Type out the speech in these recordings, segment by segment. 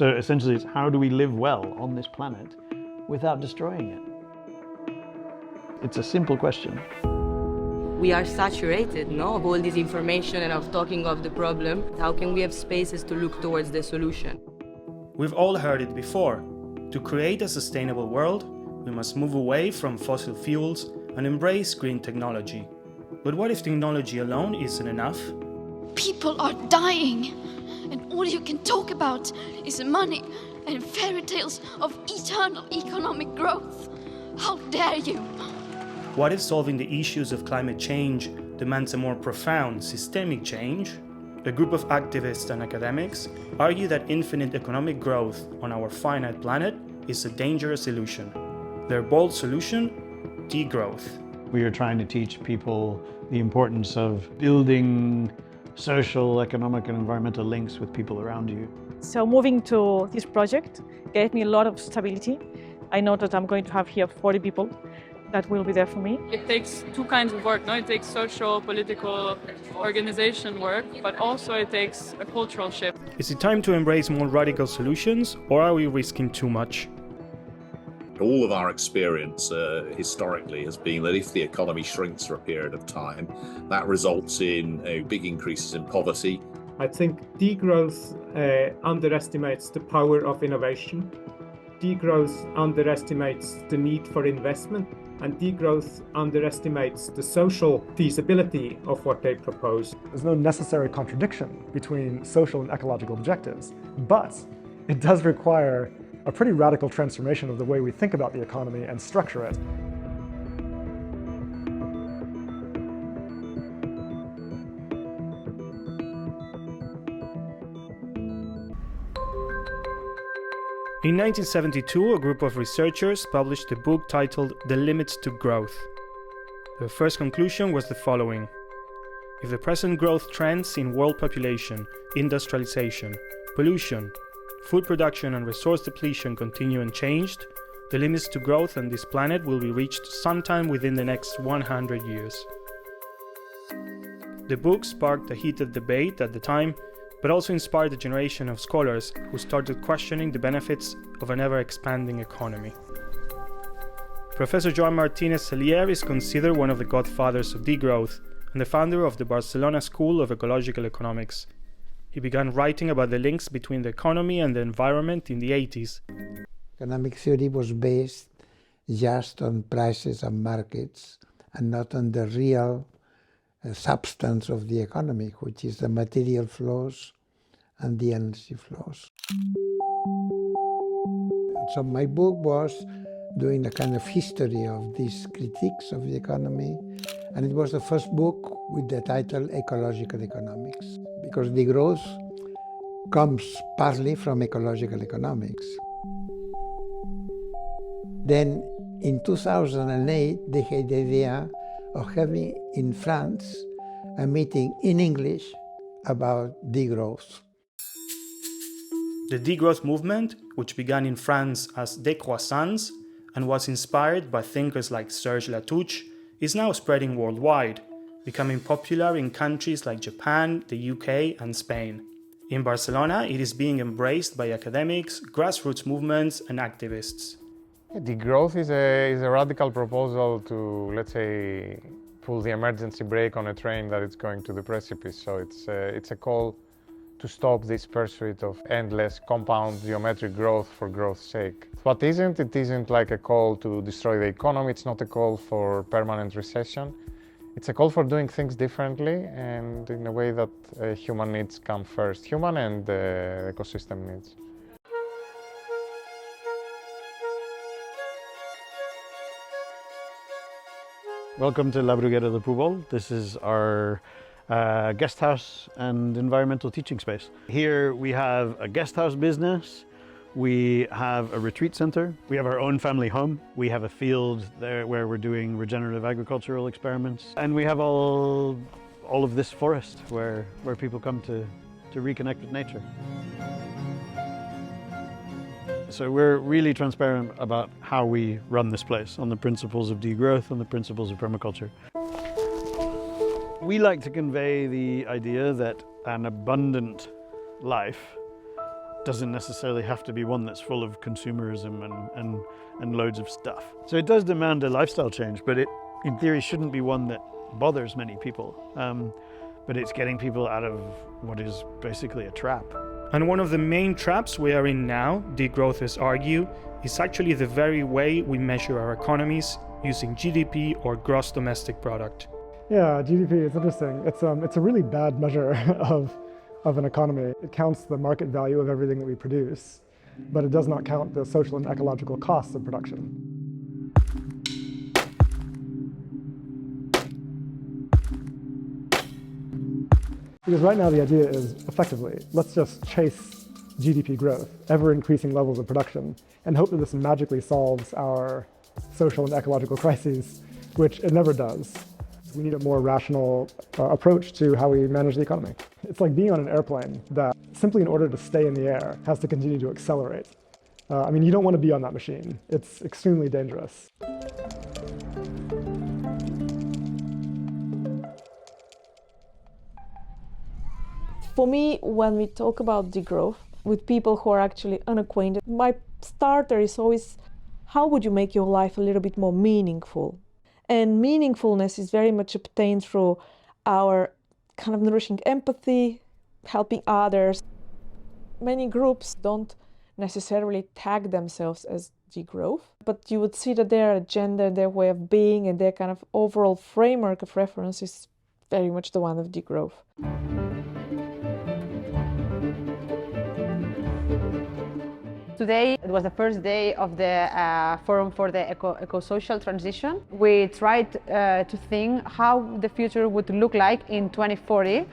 So essentially it's how do we live well on this planet without destroying it? It's a simple question. We are saturated, no, of all this information and of talking of the problem. How can we have spaces to look towards the solution? We've all heard it before. To create a sustainable world, we must move away from fossil fuels and embrace green technology. But what if technology alone isn't enough? People are dying, and all you can talk about is money and fairy tales of eternal economic growth. How dare you? What if solving the issues of climate change demands a more profound, systemic change? A group of activists and academics argue that infinite economic growth on our finite planet is a dangerous illusion. Their bold solution? Degrowth. We are trying to teach people the importance of building social, economic and environmental links with people around you. So moving to this project gave me a lot of stability. I know that I'm going to have here 40 people that will be there for me. It takes two kinds of work, no? It takes social, political, organization work, but also it takes a cultural shift. Is it time to embrace more radical solutions, or are we risking too much? All of our experience historically has been that if the economy shrinks for a period of time, that results in big increases in poverty. I think degrowth underestimates the power of innovation. Degrowth underestimates the need for investment, and degrowth underestimates the social feasibility of what they propose. There's no necessary contradiction between social and ecological objectives, but it does require a pretty radical transformation of the way we think about the economy and structure it. In 1972, a group of researchers published a book titled The Limits to Growth. Their first conclusion was the following: if the present growth trends in world population, industrialization, pollution, food production and resource depletion continue unchanged, the limits to growth on this planet will be reached sometime within the next 100 years. The book sparked a heated debate at the time, but also inspired a generation of scholars who started questioning the benefits of an ever-expanding economy. Professor Joan Martínez Celier is considered one of the godfathers of degrowth and the founder of the Barcelona School of Ecological Economics. He began writing about the links between the economy and the environment in the 80s. Economic theory was based just on prices and markets and not on the real substance of the economy, which is the material flows and the energy flows. So my book was doing a kind of history of these critiques of the economy, and it was the first book with the title Ecological Economics, because degrowth comes partly from ecological economics. Then in 2008 they had the idea of having in France a meeting in English about degrowth. The degrowth movement, which began in France as décroissance and was inspired by thinkers like Serge Latouche, is now spreading worldwide, becoming popular in countries like Japan, the UK and Spain. In Barcelona, it is being embraced by academics, grassroots movements and activists. Degrowth is a radical proposal to, let's say, pull the emergency brake on a train that is going to the precipice. So it's a call to stop this pursuit of endless compound geometric growth for growth's sake. What isn't, it isn't like a call to destroy the economy, it's not a call for permanent recession. It's a call for doing things differently and in a way that human needs come first, human and ecosystem needs. Welcome to La Bruguera de Púbol. This is our guest house and environmental teaching space. Here we have a guest house business, we have a retreat center, we have our own family home, we have a field there where we're doing regenerative agricultural experiments, and we have all of this forest where people come to reconnect with nature. So we're really transparent about how we run this place on the principles of degrowth and the principles of permaculture. We like to convey the idea that an abundant life doesn't necessarily have to be one that's full of consumerism and loads of stuff. So it does demand a lifestyle change, but it, in theory, shouldn't be one that bothers many people. But it's getting people out of what is basically a trap. And one of the main traps we are in now, degrowthers argue, is actually the very way we measure our economies using GDP or gross domestic product. Yeah, GDP is interesting. It's a really bad measure of an economy. It counts the market value of everything that we produce, but it does not count the social and ecological costs of production. Because right now the idea is, effectively, let's just chase GDP growth, ever-increasing levels of production, and hope that this magically solves our social and ecological crises, which it never does. We need a more rational approach to how we manage the economy. It's like being on an airplane that, simply in order to stay in the air, has to continue to accelerate. I mean, you don't want to be on that machine. It's extremely dangerous. For me, when we talk about degrowth with people who are actually unacquainted, my starter is always, how would you make your life a little bit more meaningful? And meaningfulness is very much obtained through our kind of nourishing empathy, helping others. Many groups don't necessarily tag themselves as degrowth, but you would see that their agenda, their way of being, and their kind of overall framework of reference is very much the one of degrowth. Today, it was the first day of the Forum for the Eco-Social Transition. We tried to think how the future would look like in 2040.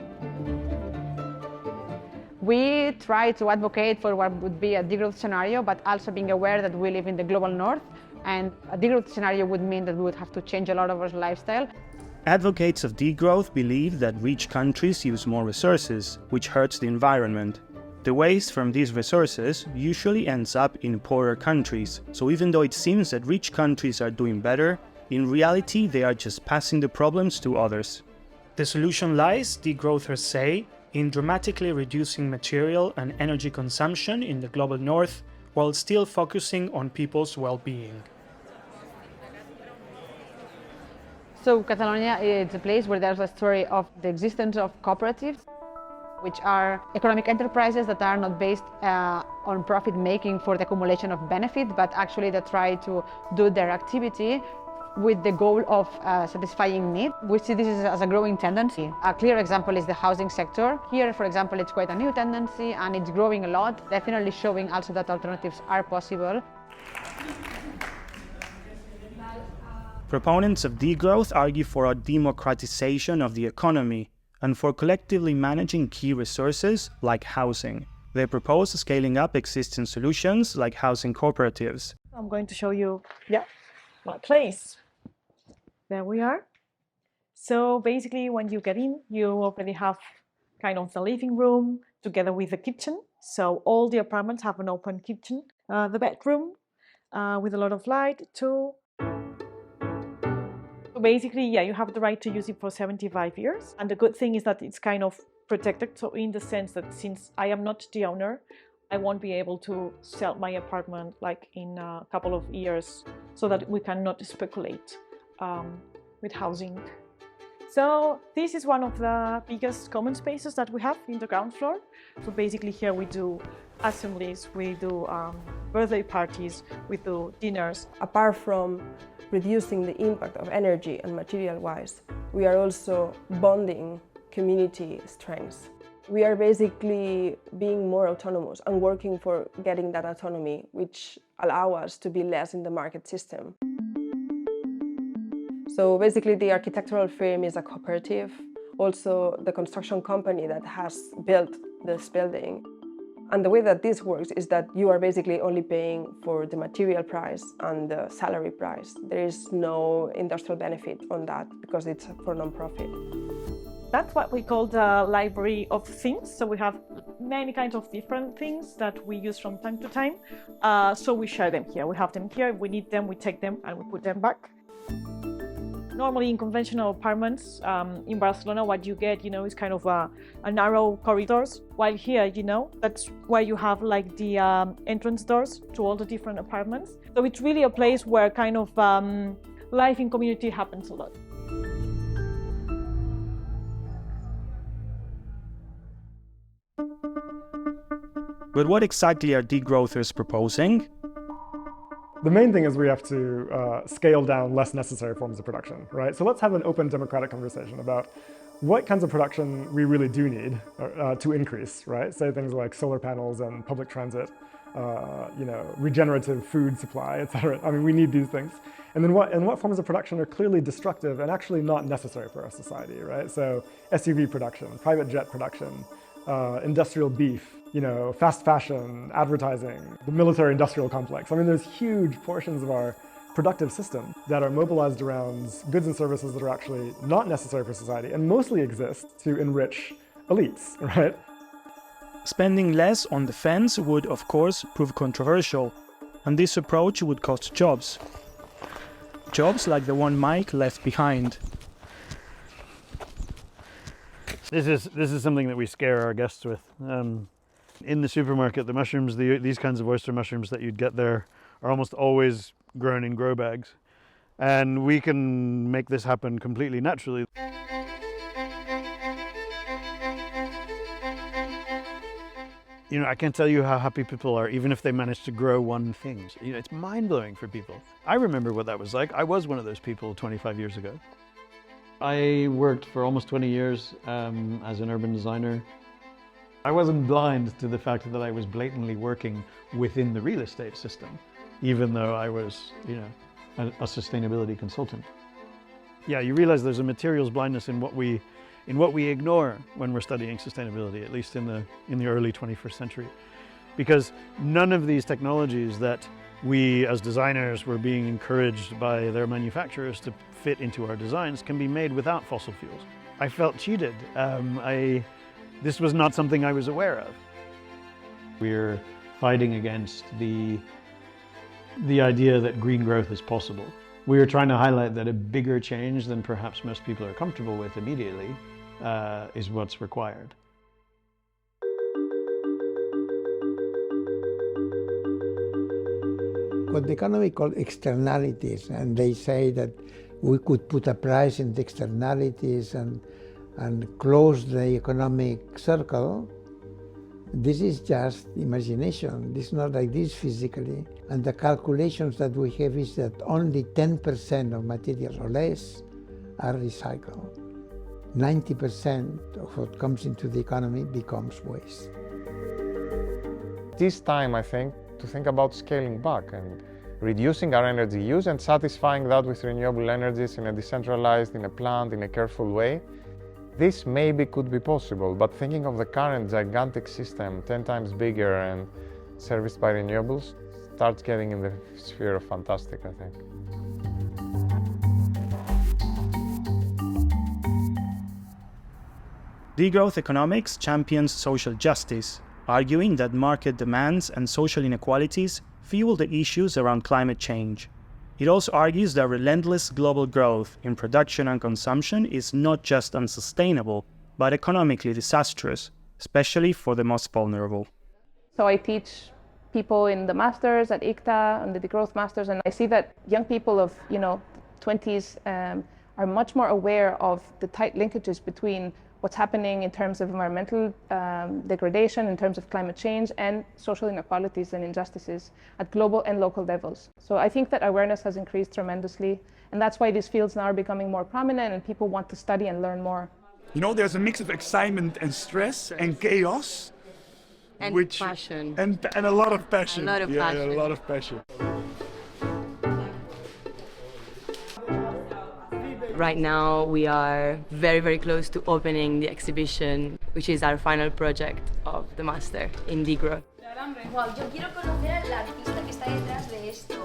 We try to advocate for what would be a degrowth scenario, but also being aware that we live in the global north, and a degrowth scenario would mean that we would have to change a lot of our lifestyle. Advocates of degrowth believe that rich countries use more resources, which hurts the environment. The waste from these resources usually ends up in poorer countries, so even though it seems that rich countries are doing better, in reality they are just passing the problems to others. The solution lies, degrowthers say, in dramatically reducing material and energy consumption in the global north, while still focusing on people's well-being. So Catalonia is a place where there's a story of the existence of cooperatives, which are economic enterprises that are not based on profit making for the accumulation of benefit, but actually they try to do their activity with the goal of satisfying need. We see this as a growing tendency. A clear example is the housing sector. Here, for example, it's quite a new tendency and it's growing a lot, definitely showing also that alternatives are possible. Proponents of degrowth argue for a democratisation of the economy and for collectively managing key resources like housing. They propose scaling up existing solutions like housing cooperatives. I'm going to show you my place. There we are. So basically when you get in, you already have kind of the living room together with the kitchen. So all the apartments have an open kitchen. The bedroom with a lot of light too. So basically, you have the right to use it for 75 years. And the good thing is that it's kind of protected. So in the sense that since I am not the owner, I won't be able to sell my apartment like in a couple of years, so that we cannot speculate with housing. So this is one of the biggest common spaces that we have in the ground floor. So basically here we do assemblies, we do birthday parties, we do dinners. Apart from reducing the impact of energy and material-wise, we are also bonding community strengths. We are basically being more autonomous and working for getting that autonomy, which allow us to be less in the market system. So basically the architectural firm is a cooperative, also the construction company that has built this building. And the way that this works is that you are basically only paying for the material price and the salary price. There is no industrial benefit on that because it's for non-profit. That's what we call the library of things. So we have many kinds of different things that we use from time to time. So we share them here. We have them here. If we need them, we take them and we put them back. Normally in conventional apartments in Barcelona, what you get, is kind of a narrow corridors. While here, that's where you have like the entrance doors to all the different apartments. So it's really a place where kind of life in community happens a lot. But what exactly are degrowthers proposing? The main thing is we have to scale down less necessary forms of production, right? So let's have an open democratic conversation about what kinds of production we really do need to increase, right? Say things like solar panels and public transit, regenerative food supply, etc. I mean, we need these things. And then what forms of production are clearly destructive and actually not necessary for our society, right? So SUV production, private jet production, industrial beef, fast fashion, advertising, the military-industrial complex. I mean, there's huge portions of our productive system that are mobilized around goods and services that are actually not necessary for society and mostly exist to enrich elites, right? Spending less on defense would, of course, prove controversial, and this approach would cost jobs. Jobs like the one Mike left behind. This is something that we scare our guests with. In the supermarket, the mushrooms, these kinds of oyster mushrooms that you'd get there are almost always grown in grow bags. And we can make this happen completely naturally. I can't tell you how happy people are, even if they manage to grow one thing. It's mind-blowing for people. I remember what that was like. I was one of those people 25 years ago. I worked for almost 20 years as an urban designer. I wasn't blind to the fact that I was blatantly working within the real estate system, even though I was, a sustainability consultant. Yeah, you realize there's a materials blindness in what we ignore when we're studying sustainability, at least in the early 21st century, because none of these technologies that we as designers were being encouraged by their manufacturers to fit into our designs can be made without fossil fuels. I felt cheated. This was not something I was aware of. We're fighting against the idea that green growth is possible. We are trying to highlight that a bigger change than perhaps most people are comfortable with immediately is what's required. What the economy calls externalities, and they say that we could put a price in the externalities and close the economic circle. This is just imagination. This is not like this physically. And the calculations that we have is that only 10% of materials or less are recycled. 90% of what comes into the economy becomes waste. This time, I think, to think about scaling back and reducing our energy use and satisfying that with renewable energies in a decentralized, in a planned, in a careful way. This maybe could be possible, but thinking of the current gigantic system, 10 times bigger and serviced by renewables, starts getting in the sphere of fantastic, I think. Degrowth economics champions social justice, arguing that market demands and social inequalities fuel the issues around climate change. It also argues that relentless global growth in production and consumption is not just unsustainable, but economically disastrous, especially for the most vulnerable. So I teach people in the masters at ICTA and the Degrowth masters, and I see that young people of 20s are much more aware of the tight linkages between what's happening in terms of environmental degradation, in terms of climate change, and social inequalities and injustices at global and local levels. So I think that awareness has increased tremendously, and that's why these fields now are becoming more prominent and people want to study and learn more. There's a mix of excitement and stress and chaos. And passion. And a lot of passion. A lot of passion. Yeah, a lot of passion. Right now we are very, very close to opening the exhibition, which is our final project of the master in Degrowth. Wow, yo quiero conocer al artista que está detrás de esto.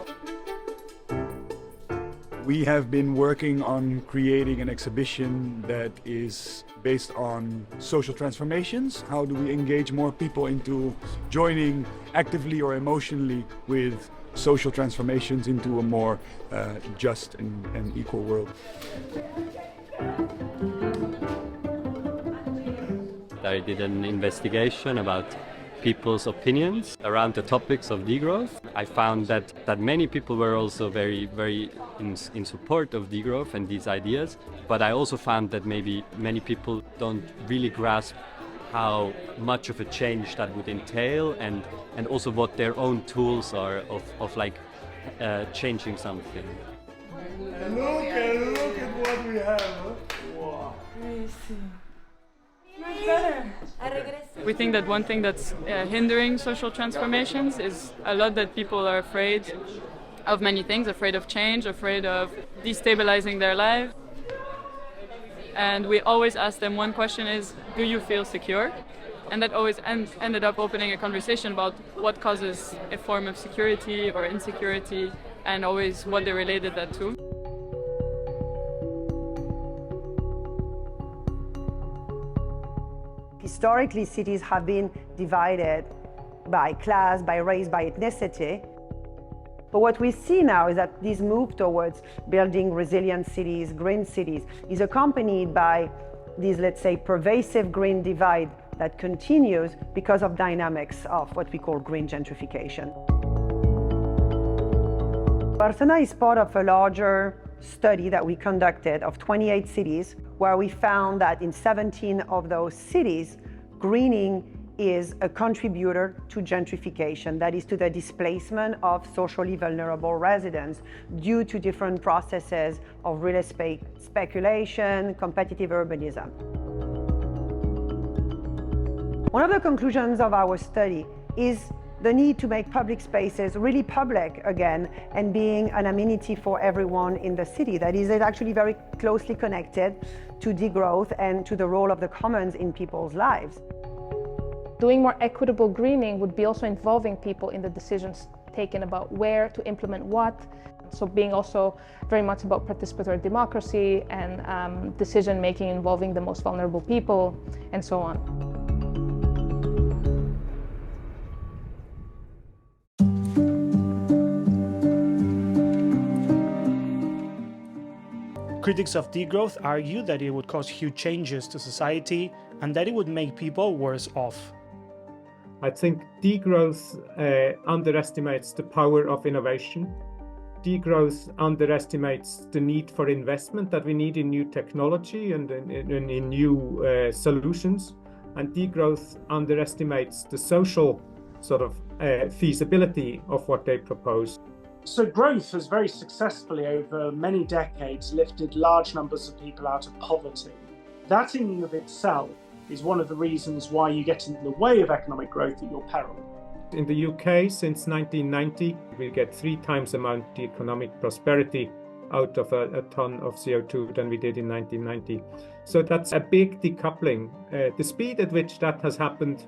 We have been working on creating an exhibition that is based on social transformations. How do we engage more people into joining actively or emotionally with social transformations into a more just and equal world. I did an investigation about people's opinions around the topics of degrowth. I found that many people were also very in support of degrowth and these ideas, but I also found that maybe many people don't really grasp how much of a change that would entail, and also what their own tools are of like changing something. Look at what we have. Wow. We think that one thing that's hindering social transformations is a lot that people are afraid of many things, afraid of change, afraid of destabilizing their lives. And we always ask them one question is, do you feel secure? And that always ended up opening a conversation about what causes a form of security or insecurity, and always what they related that to. Historically, cities have been divided by class, by race, by ethnicity. But what we see now is that this move towards building resilient cities, green cities, is accompanied by this, let's say, pervasive green divide that continues because of dynamics of what we call green gentrification. Barcelona is part of a larger study that we conducted of 28 cities, where we found that in 17 of those cities, greening is a contributor to gentrification, that is to the displacement of socially vulnerable residents due to different processes of real estate speculation, competitive urbanism. One of the conclusions of our study is the need to make public spaces really public again and being an amenity for everyone in the city. That is actually very closely connected to degrowth and to the role of the commons in people's lives. Doing more equitable greening would be also involving people in the decisions taken about where to implement what. So being also very much about participatory democracy and decision making involving the most vulnerable people and so on. Critics of degrowth argue that it would cause huge changes to society and that it would make people worse off. I think degrowth underestimates the power of innovation. Degrowth underestimates the need for investment that we need in new technology and in new solutions. And degrowth underestimates the social sort of feasibility of what they propose. So growth has very successfully over many decades lifted large numbers of people out of poverty. That in and of itself is one of the reasons why you get in the way of economic growth at your peril. In the UK, since 1990, we get 3 times the amount of economic prosperity out of a ton of CO2 than we did in 1990. So that's a big decoupling. The speed at which that has happened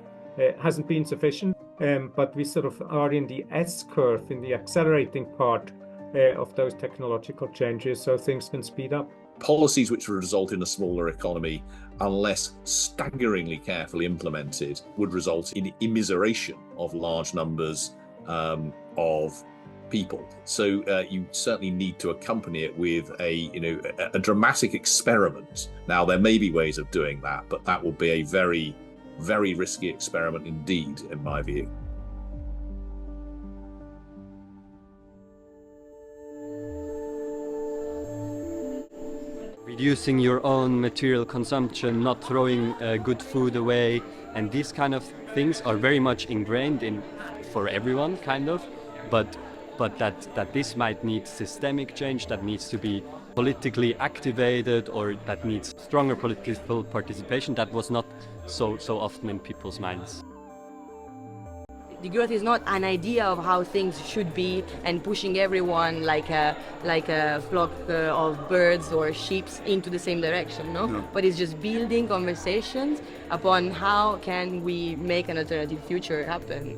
hasn't been sufficient, but we sort of are in the S-curve, in the accelerating part of those technological changes, so things can speed up. Policies which would result in a smaller economy, unless staggeringly carefully implemented, would result in immiseration of large numbers of people. So you certainly need to accompany it with a dramatic experiment. Now, there may be ways of doing that, but that will be a very, very risky experiment indeed, in my view. Reducing your own material consumption, not throwing good food away, and these kind of things are very much ingrained in for everyone, kind of, but that this might need systemic change, that needs to be politically activated, or that needs stronger political participation. That was not so often in people's minds. Degrowth is not an idea of how things should be and pushing everyone like a flock of birds or sheep into the same direction, no? But it's just building conversations upon how can we make an alternative future happen.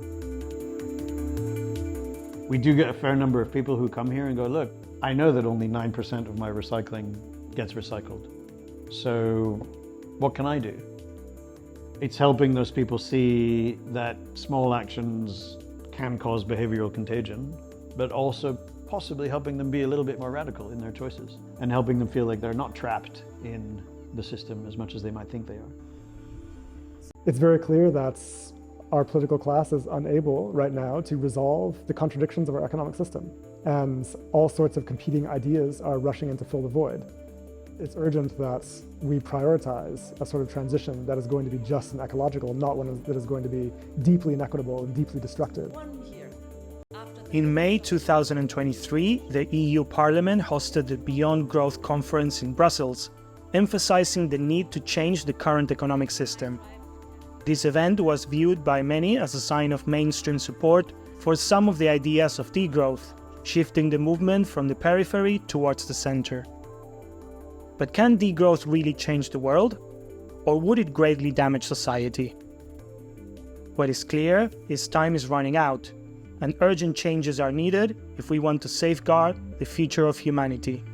We do get a fair number of people who come here and go, look, I know that only 9% of my recycling gets recycled. So what can I do? It's helping those people see that small actions can cause behavioral contagion, but also possibly helping them be a little bit more radical in their choices and helping them feel like they're not trapped in the system as much as they might think they are. It's very clear that our political class is unable right now to resolve the contradictions of our economic system, and all sorts of competing ideas are rushing in to fill the void. It's urgent that we prioritize a sort of transition that is going to be just and ecological, not one that is going to be deeply inequitable and deeply destructive. In May 2023, the EU Parliament hosted the Beyond Growth conference in Brussels, emphasizing the need to change the current economic system. This event was viewed by many as a sign of mainstream support for some of the ideas of degrowth, shifting the movement from the periphery towards the center. But can degrowth really change the world? Or would it greatly damage society? What is clear is time is running out, and urgent changes are needed if we want to safeguard the future of humanity.